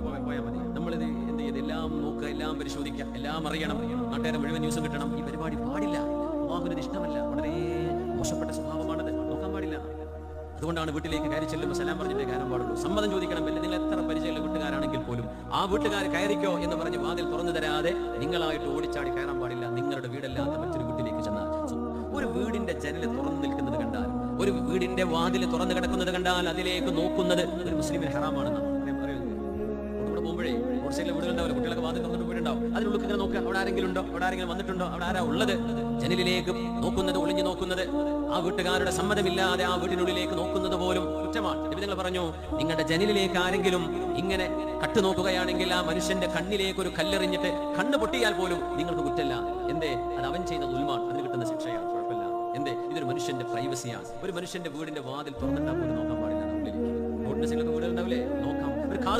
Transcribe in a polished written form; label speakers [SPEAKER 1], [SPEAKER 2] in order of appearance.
[SPEAKER 1] പോയാൽ മതി. നമ്മളിത് എന്ത് ചെയ്ത് എല്ലാം നോക്കുക, എല്ലാം പരിശോധിക്കുക, എല്ലാം അറിയണം, നാട്ടുകാരെ മുഴുവൻ ന്യൂസും കിട്ടണം. ഈ പരിപാടി പാടില്ല. അല്ലാഹുവിന് ഇഷ്ടമല്ല. വളരെ മോശപ്പെട്ട സ്വഭാവമാണത്. നോക്കാൻ പാടില്ല. അതുകൊണ്ടാണ് വീട്ടിലേക്ക് കയറി ചെല്ലുമ്പോൾ സലാം പറഞ്ഞിട്ടേ കയറാൻ പാടുള്ളൂ. സമ്മതം ചോദിക്കണം. വലിയ നിങ്ങൾ എത്ര പരിചയമുള്ള വീട്ടുകാരാണെങ്കിൽ പോലും ആ വീട്ടുകാർ കയറിക്കോ എന്ന് പറഞ്ഞ് വാതിൽ തുറന്നു തരാതെ നിങ്ങളായിട്ട് ഓടിച്ചാടി കയറാൻ പാടില്ല. നിങ്ങളുടെ വീടല്ലാത്ത മറ്റൊരു വീട്ടിലേക്ക് ചെന്നാൽ ഒരു വീടിന്റെ ജനല് തുറന്നു നിൽക്കുന്നത് കണ്ടാൽ, ഒരു വീടിന്റെ വാതിൽ തുറന്നു കിടക്കുന്നത് കണ്ടാൽ അതിലേക്ക് നോക്കുന്നത് ഒരു മുസ്ലിമിന് ഹറാമാണെന്ന് ഇവിടെ പോകുമ്പോഴേ റോഡ് സൈഡിലെ വീടുകളുണ്ടാവില്ല, കുട്ടികളൊക്കെ വാതിൽ തുറന്നിട്ട് വീടുണ്ടാവും. അതിനുള്ളിൽ ഇങ്ങനെ നോക്കുക, അവിടെ ആരെങ്കിലും ഉണ്ടോ, അവിടെ ആരെങ്കിലും വന്നിട്ടുണ്ടോ, അവിടെ ആരാ ഉള്ളത്. ജനലിലേക്ക് നോക്കുന്നത്, ഒളിഞ്ഞു നോക്കുന്നത്, ആ വീട്ടുകാരുടെ സമ്മതമില്ലാതെ ആ വീട്ടിനുള്ളിലേക്ക് നോക്കുന്നത് പോലും കുറ്റമാണ്. നബി തങ്ങൾ പറഞ്ഞു, നിങ്ങളുടെ ജനലിലേക്ക് ആരെങ്കിലും ഇങ്ങനെ കട്ടു നോക്കുകയാണെങ്കിൽ ആ മനുഷ്യന്റെ കണ്ണിലേക്ക് ഒരു കല്ലെറിഞ്ഞിട്ട് കണ്ണ് പൊട്ടിയാൽ പോലും നിങ്ങൾക്ക് കുറ്റല്ല. എന്തേ? അത് അവൻ ചെയ്യുന്ന ദുൽമാണ്, അതിന് കിട്ടുന്ന ശിക്ഷയാണ്. കുഴപ്പമില്ല. എന്തേ? ഇതൊരു മനുഷ്യന്റെ പ്രൈവസിയാണ്. ഒരു മനുഷ്യന്റെ വീടിന്റെ വാതിൽ തുറന്നിട്ടാൽ പോലും നോക്കാൻ പാടില്ല. ഉള്ളിലേക്ക് റോഡിന്റെ സൈഡിലൊക്കെ വീടുകളുണ്ടാവില്ലേ, നോക്കാം. ഒരു കാർ